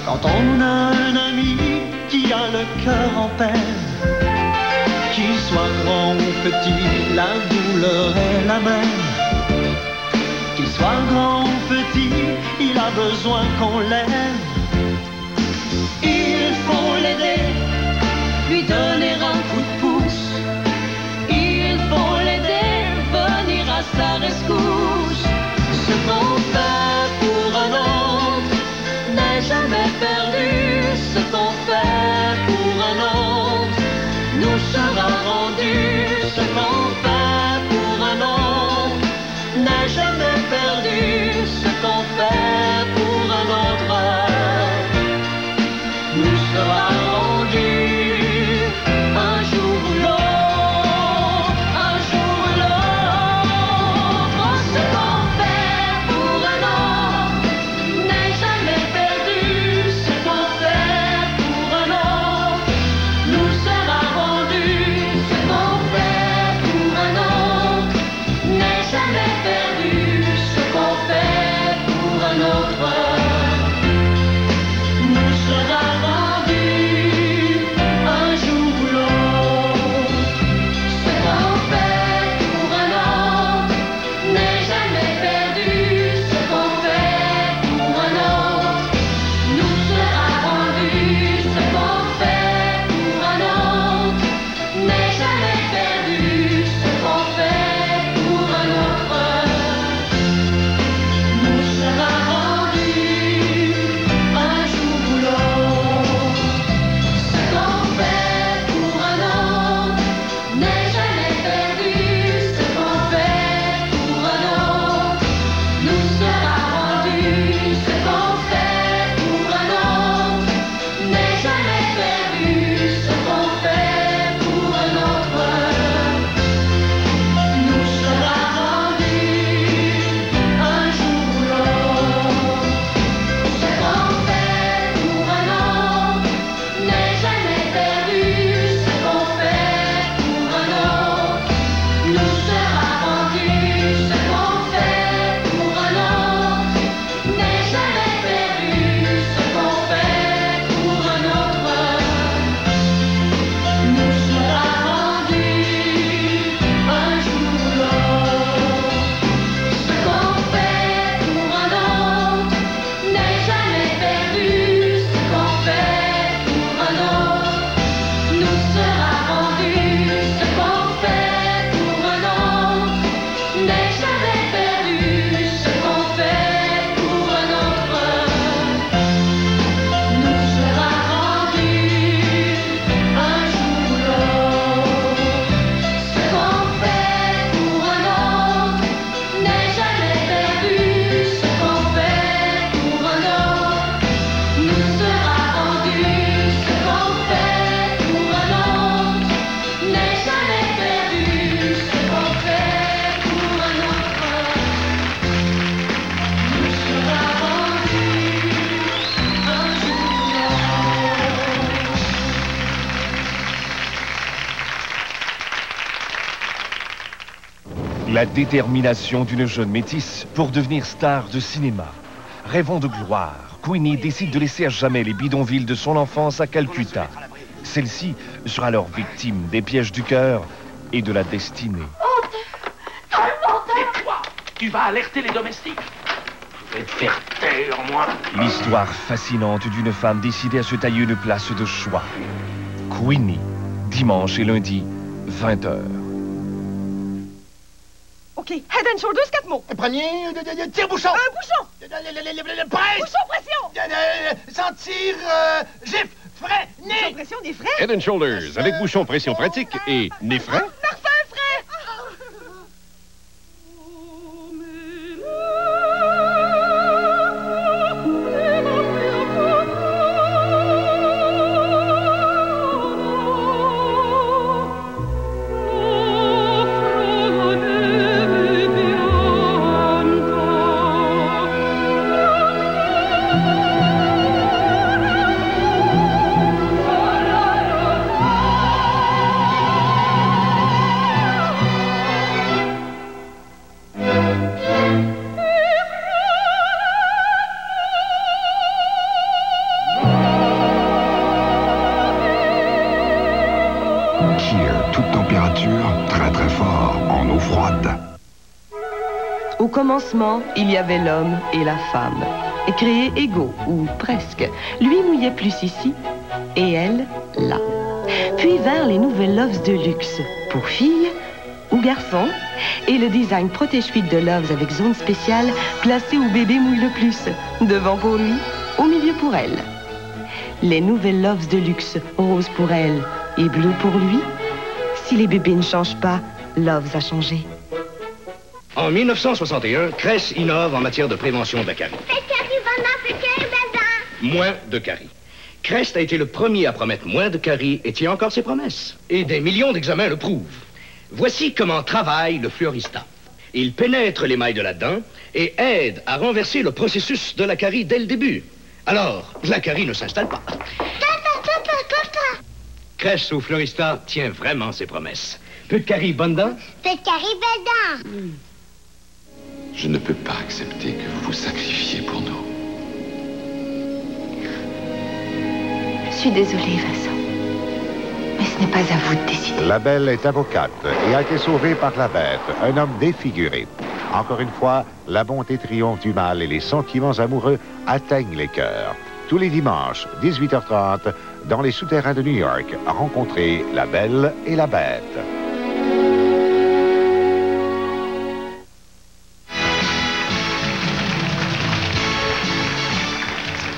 Quand on a un ami qui a le cœur en peine, qu'il soit grand ou petit, la douleur est la même. Qu'il soit grand ou petit, il a besoin qu'on l'aime. Il faut l'aider, lui donner un coup de pouce. Il faut l'aider, venir à sa rescousse. Ce qu'on fait pour un autre n'est jamais perdu. Ce qu'on fait pour un autre nous sera rendu. Ce qu'on fait pour un autre n'est jamais perdu. Ce qu'on fait pour un autre nous sera rendu. Un jour ou l'autre, un jour ou l'autre. Ce qu'on fait pour un autre n'est jamais perdu. Ce qu'on fait pour un autre nous sera rendu. Ce qu'on fait pour un autre n'est jamais perdu. Ce qu'on fait pour un autre nous sera rendu. Un jour ou l'autre. Ce qu'on fait pour un autre n'est jamais perdu. Ce qu'on fait pour un autre nous sera rendu. Ce qu'on fait pour un autre n'est jamais perdu. Ce qu'on fait pour un autre nous sera rendu. Un jour ou l'autre. Ce qu'on fait pour un autre n'est jamais perdu. Ce qu'on fait pour un autre nous sera rendu. Ce qu'on fait pour un autre n'est jamais perdu. Ce qu'on fait pour un autre nous sera rendu. Un jour ou l'autre. Ce qu'on fait pour un autre n'est jamais perdu. Ce qu'on fait pour un autre nous sera rendu. Ce qu'on fait pour un autre n'est jamais perdu. Ce qu'on fait pour un autre nous sera rendu. Un jour ou l'autre. Ce qu'on fait pour un autre n'est jamais perdu. Ce qu'on fait pour un autre nous sera rendu. Ce qu'on fait pour un autre n'est jamais perdu. Ce qu'on fait pour un autre nous sera rendu. Un jour ou l'autre. Ce qu'on fait pour un autre n'est jamais perdu. Ce qu'on fait pour un autre nous sera rendu. Ce qu'on fait pour un autre n'est jamais perdu. Ce qu'on fait pour un autre nous sera rendu. Un jour ou l'autre. La détermination d'une jeune métisse pour devenir star de cinéma. Rêvant de gloire, Queenie décide de laisser à jamais les bidonvilles de son enfance à Calcutta. Celle-ci sera alors victime des pièges du cœur et de la destinée. Tais-toi! Tu vas alerter les domestiques. Je vais te faire taire, moi. L'histoire fascinante d'une femme décidée à se tailler une place de choix. Queenie, dimanche et lundi, 20h. OK, Head and Shoulders, 4 mots. Premier, tire-bouchon. Un bouchon. Presse. Bouchon pression. Sentir, gifle, frais, Bouchon nez. pression, des frais. Head and Shoulders, avec bouchon pression pratique et nez frais. Parfum frais. Here, toute température, très très fort, en eau froide. Au commencement, il y avait l'homme et la femme, créés égaux, ou presque. Lui mouillait plus ici, et elle, là. Puis vinrent les nouvelles Loves de luxe, pour filles ou garçons, et le design protège-fuite de Loves avec zone spéciale, placée où bébé mouille le plus, devant pour lui, au milieu pour elle. Les nouvelles Loves de luxe, rose pour elle et bleu pour lui. Si les bébés ne changent pas, Loves a changé. En 1961, Cress innove en matière de prévention de la carie. Moins de carie. Crest a été le premier à promettre moins de carie et tient encore ses promesses. Et des millions d'examens le prouvent. Voici comment travaille le Fluorista. Il pénètre l'émail de la dent et aide à renverser le processus de la carie dès le début. Alors, la carie ne s'installe pas. Crest au Fluorista tient vraiment ses promesses. Peu de carie, bonne dent? Peu de carie, bonne dent. Je ne peux pas accepter que vous vous sacrifiez pour nous. Je suis désolée, Vincent. Mais ce n'est pas à vous de décider. La Belle est avocate et a été sauvée par la Bête, un homme défiguré. Encore une fois, la bonté triomphe du mal et les sentiments amoureux atteignent les cœurs. Tous les dimanches, 18h30, dans les souterrains de New York, rencontrez La Belle et la Bête.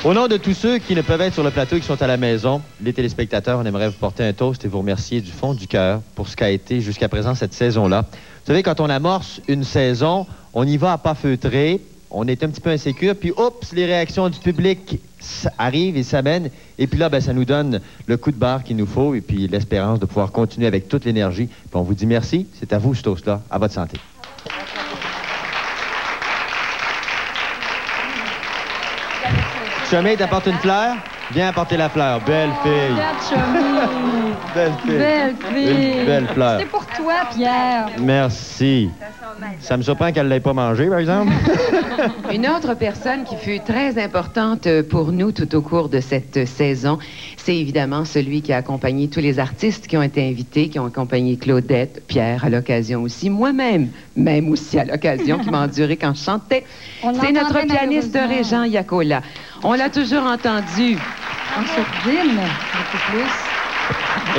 Au nom de tous ceux qui ne peuvent être sur le plateau et qui sont à la maison, les téléspectateurs, on aimerait vous porter un toast et vous remercier du fond du cœur pour ce qu'a été jusqu'à présent cette saison-là. Vous savez, quand on amorce une saison, on y va à pas feutrer, on est un petit peu insécure, puis oups, les réactions du public arrivent et s'amènent, et puis là, ben, ça nous donne le coup de barre qu'il nous faut et puis l'espérance de pouvoir continuer avec toute l'énergie. Puis on vous dit merci, c'est à vous ce toast-là, à votre santé. Chummy, t'apportes une fleur? Viens apporter la fleur. Belle fille. Belle fille. Belle fille. Une belle fleur. C'est pour toi, Pierre. Merci. Ça me surprend qu'elle ne l'ait pas mangé, par exemple. Une autre personne qui fut très importante pour nous tout au cours de cette saison, c'est évidemment celui qui a accompagné tous les artistes qui ont été invités, qui ont accompagné Claudette, Pierre à l'occasion aussi, moi-même, même aussi à l'occasion, qui m'a enduré quand je chantais. C'est notre pianiste Régent Yacola. On l'a toujours entendu. En sourdine, beaucoup plus.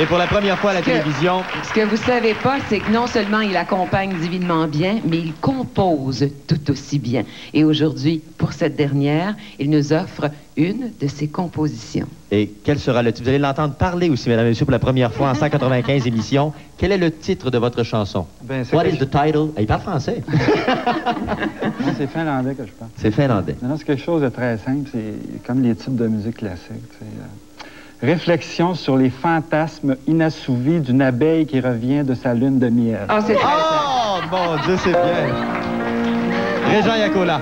Et pour la première fois à la télévision... Ce que vous savez pas, c'est que non seulement il accompagne divinement bien, mais il compose tout aussi bien. Et aujourd'hui, pour cette dernière, il nous offre une de ses compositions. Et quel sera le titre? Vous allez l'entendre parler aussi, mesdames et messieurs, pour la première fois en 195 émissions. Quel est le titre de votre chanson? What is the title? Il parle français. Non, c'est finlandais que je parle. C'est finlandais. Non, c'est quelque chose de très simple. C'est comme les types de musique classique. Réflexion sur les fantasmes inassouvis d'une abeille qui revient de sa lune de miel. Oh, c'est oh mon Dieu, c'est bien. Régent Yacola.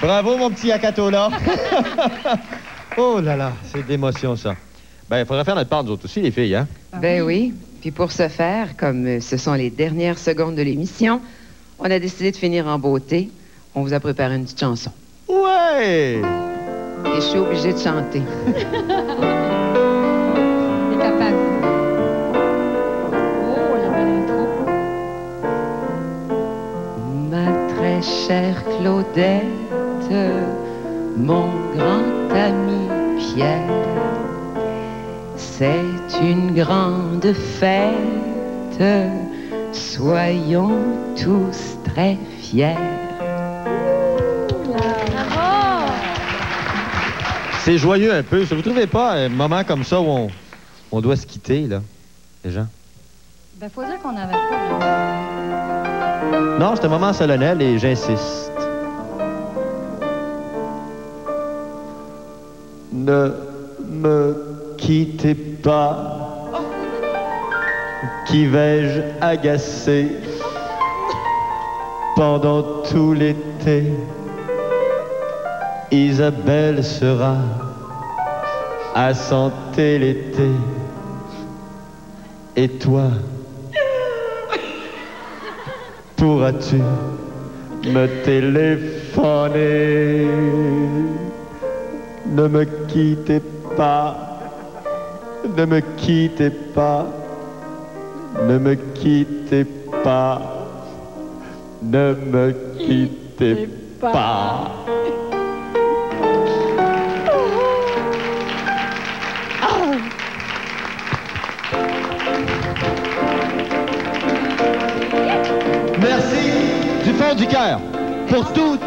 Bravo, mon petit Akatola. Oh là là, c'est d'émotion, ça. Ben, il faudrait faire notre part, nous autres aussi, les filles, hein? Ben oui. Puis pour ce faire, comme ce sont les dernières secondes de l'émission, on a décidé de finir en beauté. On vous a préparé une petite chanson. Ouais! Et je suis obligée de chanter. T'es capable. Oh, la belle intro. Ma très chère Claudette, mon grand ami Pierre, c'est une grande fête, soyons tous très fiers. Bravo! C'est joyeux un peu. Vous trouvez pas un moment comme ça où on doit se quitter, là, les gens? Ben, faut dire qu'on n'avait pas vraiment. Non, c'est un moment solennel et j'insiste. Ne me quittez pas. Qui vais-je agacer pendant tout l'été? Isabelle sera à santé l'été. Et toi, pourras-tu me téléphoner? Ne me quittez pas, ne me quittez pas, ne me quittez pas, ne me quittez pas. Merci du fond du cœur pour tout,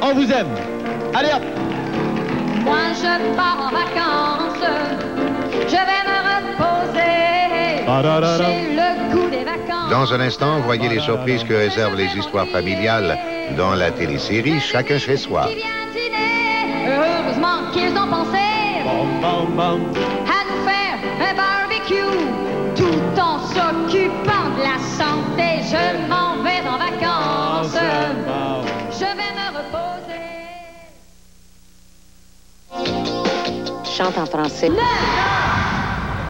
on vous aime. Allez hop! Moi je pars en vacances, je vais me reposer, j'ai le goût des vacances. Dans un instant, voyez les surprises que réservent les histoires familiales dans la télésérie Chacun chez soi. Heureusement qu'ils ont pensé à nous faire un barbecue, tout en s'occupant de la santé. Je m'en vais en vacances, je vais me reposer. Chante en français.